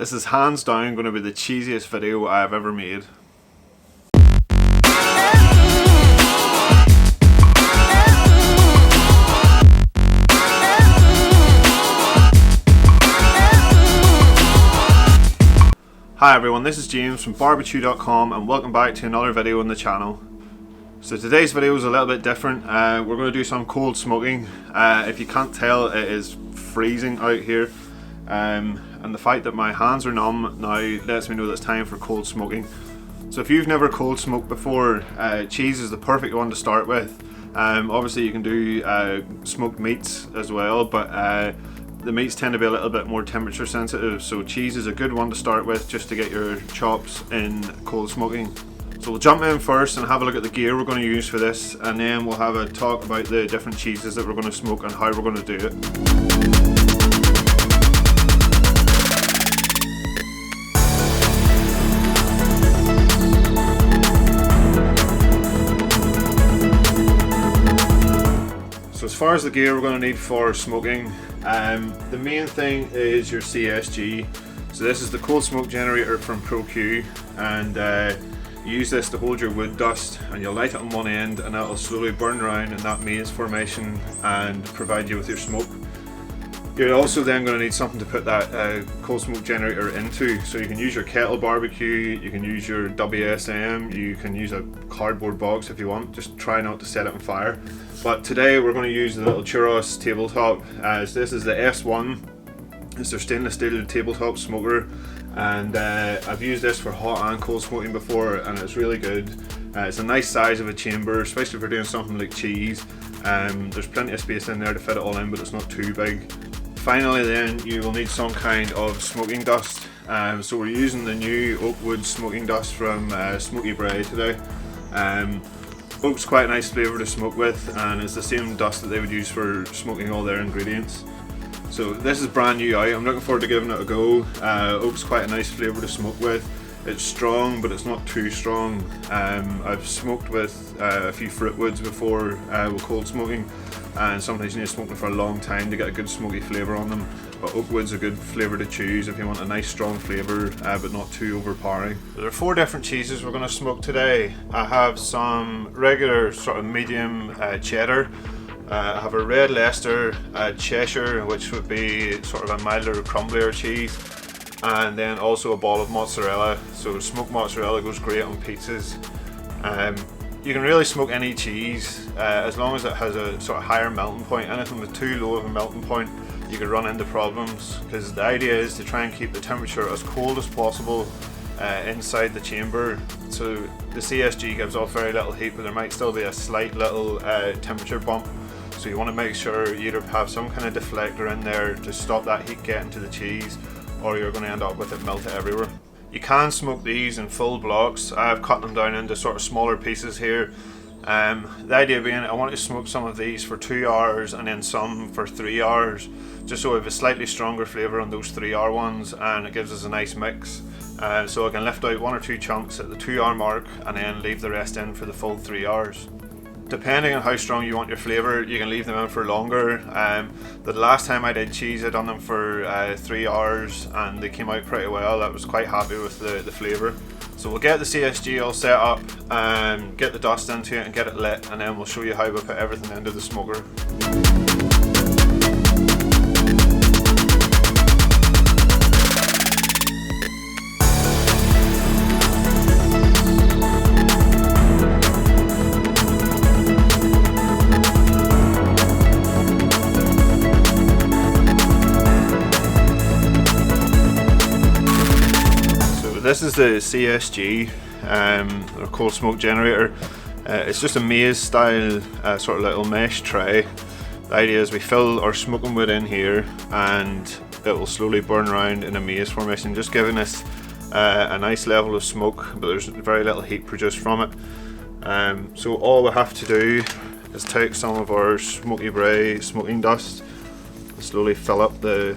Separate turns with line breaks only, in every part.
This is hands down going to be the cheesiest video I have ever made. Hi everyone, this is James from Barbechoo.com and welcome back to another video on the channel. So today's video is a little bit different. We're going to do some cold smoking. If you can't tell, it is freezing out here. And the fact that my hands are numb now lets me know that it's time for cold smoking. So if you've never cold smoked before, cheese is the perfect one to start with. Obviously you can do smoked meats as well, but the meats tend to be a little bit more temperature sensitive, so cheese is a good one to start with just to get your chops in cold smoking. So we'll jump in first and have a look at the gear we're going to use for this, and then we'll have a talk about the different cheeses that we're going to smoke and how we're going to do it. So as far as the gear we're going to need for smoking, the main thing is your CSG. So this is the cold smoke generator from ProQ, and you use this to hold your wood dust, and you'll light it on one end and that will slowly burn around in that maze formation and provide you with your smoke. You're also then going to need something to put that cold smoke generator into, so you can use your kettle barbecue, you can use your WSM, you can use a cardboard box if you want, just try not to set it on fire. But today we're going to use the little THUROS Tabletop. So this is the S1, it's their stainless steel tabletop smoker, and I've used this for hot and cold smoking before and it's really good. It's a nice size of a chamber, especially if you're doing something like cheese. There's plenty of space in there to fit it all in, but it's not too big. Finally then, you will need some kind of smoking dust. So we're using the new oak wood smoking dust from Smoky Bray today. Oak's quite a nice flavour to smoke with, and it's the same dust that they would use for smoking all their ingredients. So this is brand new out, I'm looking forward to giving it a go. Oak's quite a nice flavour to smoke with. It's strong, but it's not too strong. I've smoked with a few fruit woods before with cold smoking, and sometimes you need to smoke them for a long time to get a good smoky flavour on them. But oak wood's a good flavour to choose if you want a nice strong flavour, but not too overpowering. There are 4 different cheeses we're going to smoke today. I have some regular sort of medium cheddar. I have a red Leicester, Cheshire, which would be sort of a milder, crumblier cheese, and then also a ball of mozzarella. So smoked mozzarella goes great on pizzas. You can really smoke any cheese as long as it has a sort of higher melting point. Anything with too low of a melting point, you could run into problems, because the idea is to try and keep the temperature as cold as possible inside the chamber. So the CSG gives off very little heat, but there might still be a slight little temperature bump. So you want to make sure you either have some kind of deflector in there to stop that heat getting to the cheese, or you're going to end up with it melted everywhere. You can smoke these in full blocks. I've cut them down into sort of smaller pieces here. The idea being I want to smoke some of these for 2 hours and then some for 3 hours, just so we have a slightly stronger flavour on those 3-hour ones, and it gives us a nice mix. So I can lift out 1 or 2 chunks at the 2-hour mark and then leave the rest in for the full 3 hours. Depending on how strong you want your flavour, you can leave them in for longer. The last time I did cheese, I done them for 3 hours and they came out pretty well. I was quite happy with the flavour. So we'll get the CSG all set up, get the dust into it and get it lit, and then we'll show you how we put everything into the smoker. This is the CSG, or cold smoke generator. It's just a maze style sort of little mesh tray. The idea is we fill our smoking wood in here and it will slowly burn around in a maze formation, just giving us a nice level of smoke, but there's very little heat produced from it. So all we have to do is take some of our Smoky Bray smoking dust and slowly fill up the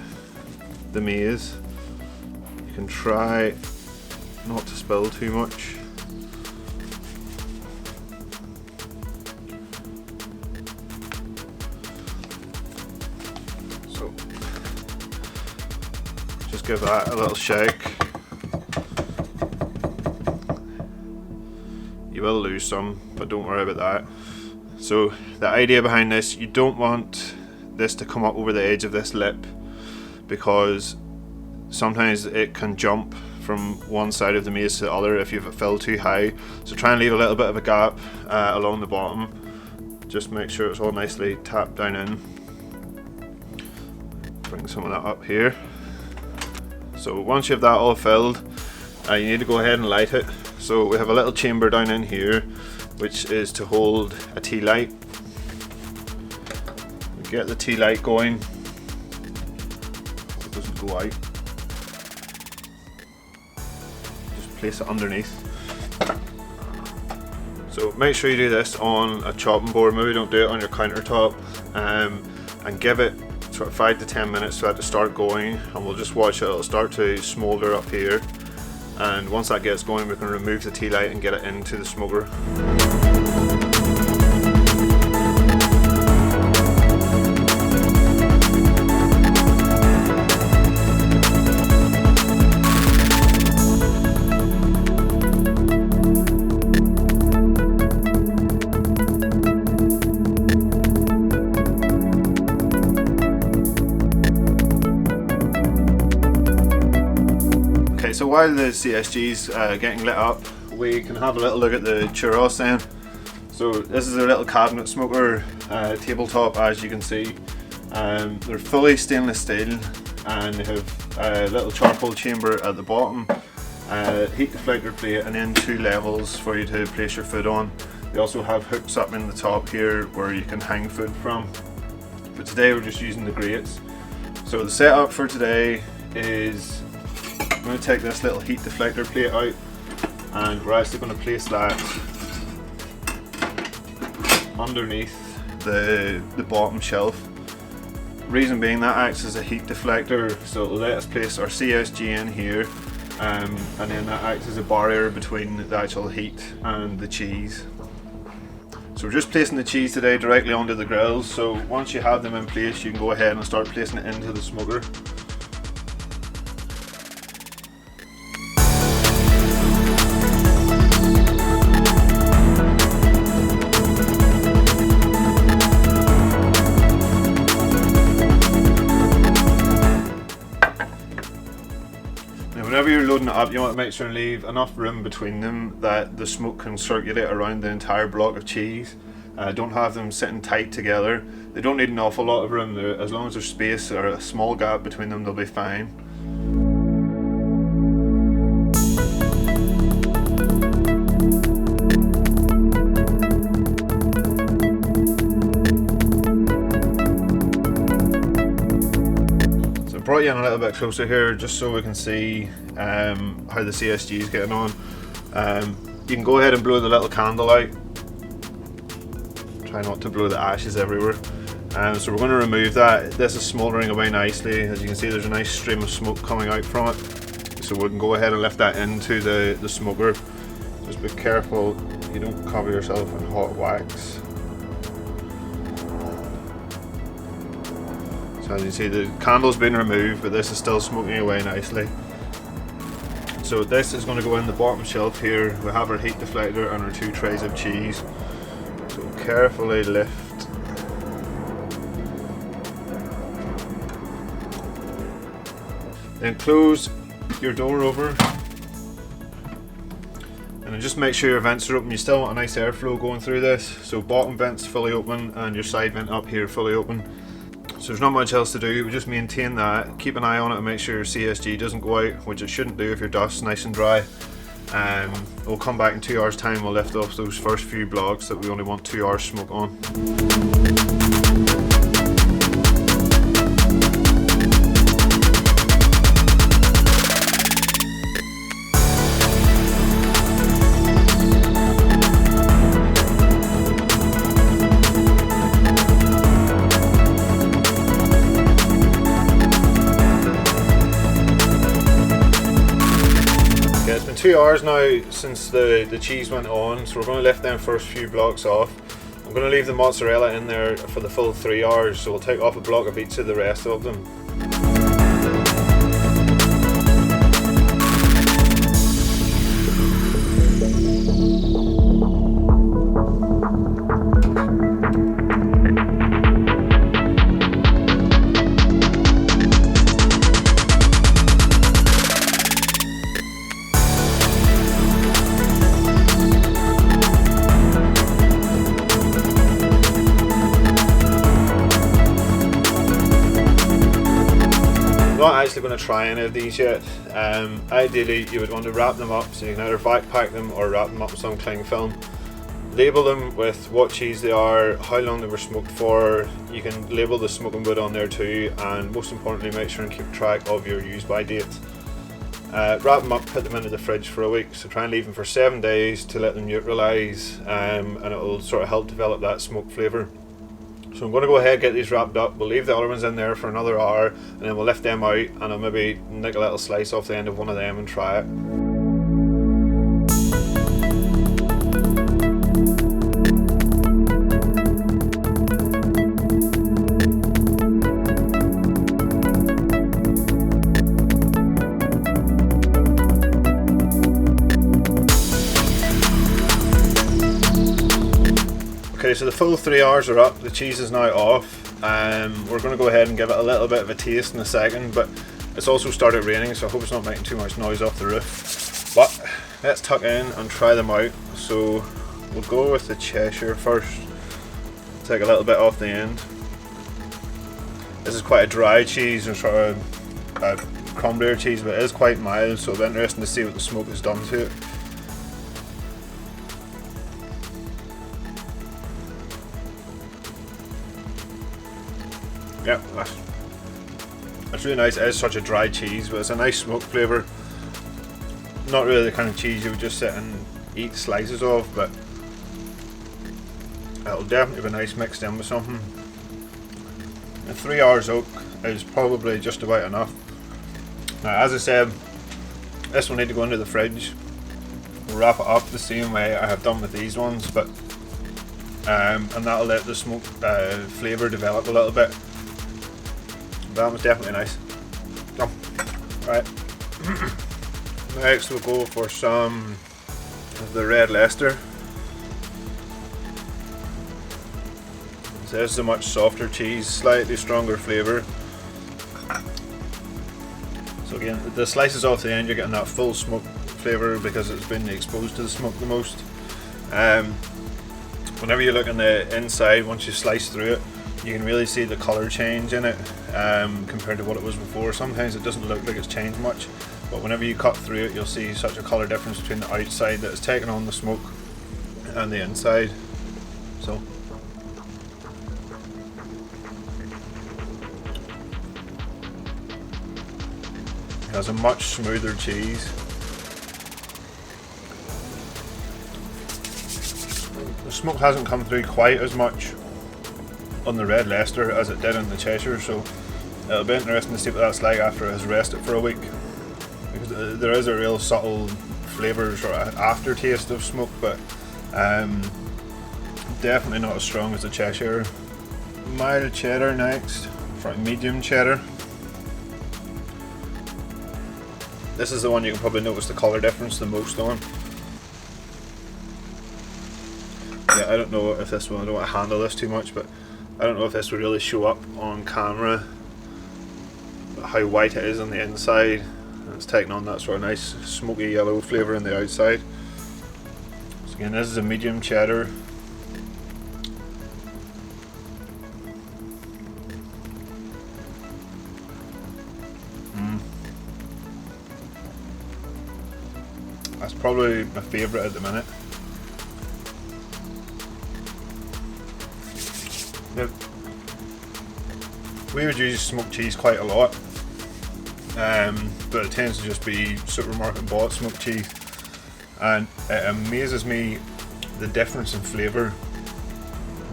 maze. You can try not to spill too much. just give that a little shake. You will lose some, but don't worry about that. So the idea behind this, you don't want this to come up over the edge of this lip, because sometimes it can jump from one side of the mace to the other if you've it filled too high. So try and leave a little bit of a gap along the bottom. Just make sure it's all nicely tapped down in. Bring some of that up here. So once you have that all filled, you need to go ahead and light it. So we have a little chamber down in here, which is to hold a tea light. We get the tea light going. It doesn't go out. Just place it underneath. So make sure you do this on a chopping board. Maybe don't do it on your countertop, and give it sort of 5 to 10 minutes for that to start going, and we'll just watch it. It'll start to smolder up here, and once that gets going, we can remove the tea light and get it into the smoker. So while the CSG's getting lit up, we can have a little look at the THUROS then. So this is a little cabinet smoker tabletop, as you can see. They're fully stainless steel, and they have a little charcoal chamber at the bottom, heat deflector plate, and then 2 levels for you to place your food on. They also have hooks up in the top here where you can hang food from. But today we're just using the grates. So the setup for today is, I'm going to take this little heat deflector plate out, and we're actually going to place that underneath the bottom shelf. Reason being, that acts as a heat deflector, so it'll let us place our CSG in here, and then that acts as a barrier between the actual heat and the cheese. So we're just placing the cheese today directly onto the grills, so once you have them in place, you can go ahead and start placing it into the smoker. Whenever you're loading it up, you want to make sure and leave enough room between them that the smoke can circulate around the entire block of cheese. Don't have them sitting tight together. They don't need an awful lot of room. As long as there's space or a small gap between them, they'll be fine. Brought you in a little bit closer here just so we can see how the CSG is getting on. You can go ahead and blow the little candle out. Try not to blow the ashes everywhere. So we're going to remove that. This is smouldering away nicely. As you can see, there's a nice stream of smoke coming out from it. So we can go ahead and lift that into the smoker. Just be careful you don't cover yourself in hot wax. So as you see, the candle's been removed, but this is still smoking away nicely. So this is going to go in the bottom shelf here. We have our heat deflector and our 2 trays of cheese. So carefully lift. Then close your door over. And then just make sure your vents are open. You still want a nice airflow going through this. So bottom vent's fully open and your side vent up here fully open. So there's not much else to do, we just maintain that, keep an eye on it and make sure your CSG doesn't go out, which it shouldn't do if your dust's nice and dry. We'll come back in 2 hours time, we'll lift off those first few blocks that we only want 2 hours smoke on. It's been 2 hours now since the cheese went on, so we're going to lift them first few blocks off. I'm going to leave the mozzarella in there for the full 3 hours, so we'll take off a block of each of the rest of them. try any of these yet, ideally you would want to wrap them up, so you can either backpack them or wrap them up with some cling film. Label them with what cheese they are, how long they were smoked for. You can label the smoking wood on there too, and most importantly make sure and keep track of your use by date. Wrap them up, put them into the fridge for a week, so try and leave them for 7 days to let them neutralise, and it will sort of help develop that smoke flavour. So I'm going to go ahead and get these wrapped up. We'll leave the other ones in there for another hour, and then we'll lift them out, and I'll maybe nick a little slice off the end of one of them and try it. Okay, so the full 3 hours are up, the cheese is now off. We're going to go ahead and give it a little bit of a taste in a second, but it's also started raining, so I hope it's not making too much noise off the roof. But let's tuck in and try them out. So we'll go with the Cheshire first. Take a little bit off the end. This is quite a dry cheese, or sort of a crumblier cheese, but it is quite mild, so it'll be interesting to see what the smoke has done to it. Yeah, that's really nice. It is such a dry cheese, but it's a nice smoke flavour. Not really the kind of cheese you would just sit and eat slices of, but it'll definitely be nice mixed in with something. The 3 hours oak is probably just about enough. Now, as I said, this will need to go into the fridge. We'll wrap it up the same way I have done with these ones, but and that'll let the smoke flavour develop a little bit. That was definitely nice. Oh, right. Next we'll go for some of the red Leicester. So this is a much softer cheese, slightly stronger flavour. So again, the slices off the end, you're getting that full smoke flavour because it's been exposed to the smoke the most. Whenever you look on the inside, once you slice through it, you can really see the colour change in it compared to what it was before. Sometimes it doesn't look like it's changed much, but whenever you cut through it, you'll see such a colour difference between the outside that has taken on the smoke and the inside. So it has a much smoother cheese. The smoke hasn't come through quite as much on the red Leicester as it did in the Cheshire, so it'll be interesting to see what that's like after it has rested for a week, because there is a real subtle flavour sort of aftertaste of smoke, but definitely not as strong as the Cheshire. Mild cheddar next, for medium cheddar. This is the one you can probably notice the colour difference the most on. Yeah, I don't know if this one, I don't want to handle this too much, but I don't know if this would really show up on camera, how white it is on the inside. It's taking on that sort of nice smoky yellow flavour on the outside. So again, this is a medium cheddar. That's probably my favourite at the minute. Now, we would use smoked cheese quite a lot, but it tends to just be supermarket bought smoked cheese, and it amazes me the difference in flavour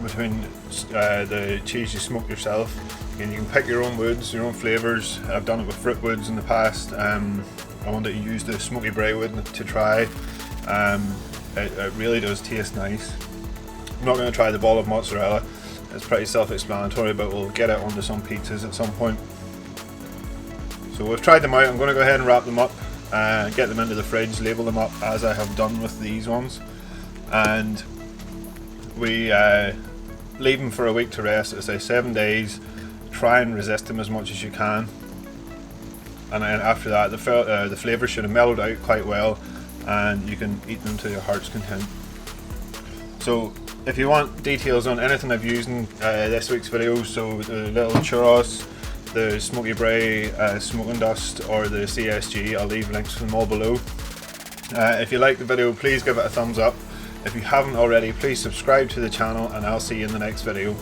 between the cheese you smoke yourself. And you can pick your own woods, your own flavours. I've done it with fruit woods in the past. I wanted to use the smoky bray wood to try. It really does taste nice. I'm not going to try the ball of mozzarella. It's pretty self-explanatory, but we'll get it onto some pizzas at some point. So we've tried them out. I'm going to go ahead and wrap them up, get them into the fridge, label them up as I have done with these ones, and we leave them for a week to rest. As I say, 7 days. Try and resist them as much as you can, and then after that the flavour should have mellowed out quite well, and you can eat them to your heart's content. So if you want details on anything I've used in this week's video, so the little churros, the Smoky Bray Smoking Dust or the CSG. I'll leave links for them all below. If you like the video, please give it a thumbs up. If you haven't already, please subscribe to the channel, and I'll see you in the next video.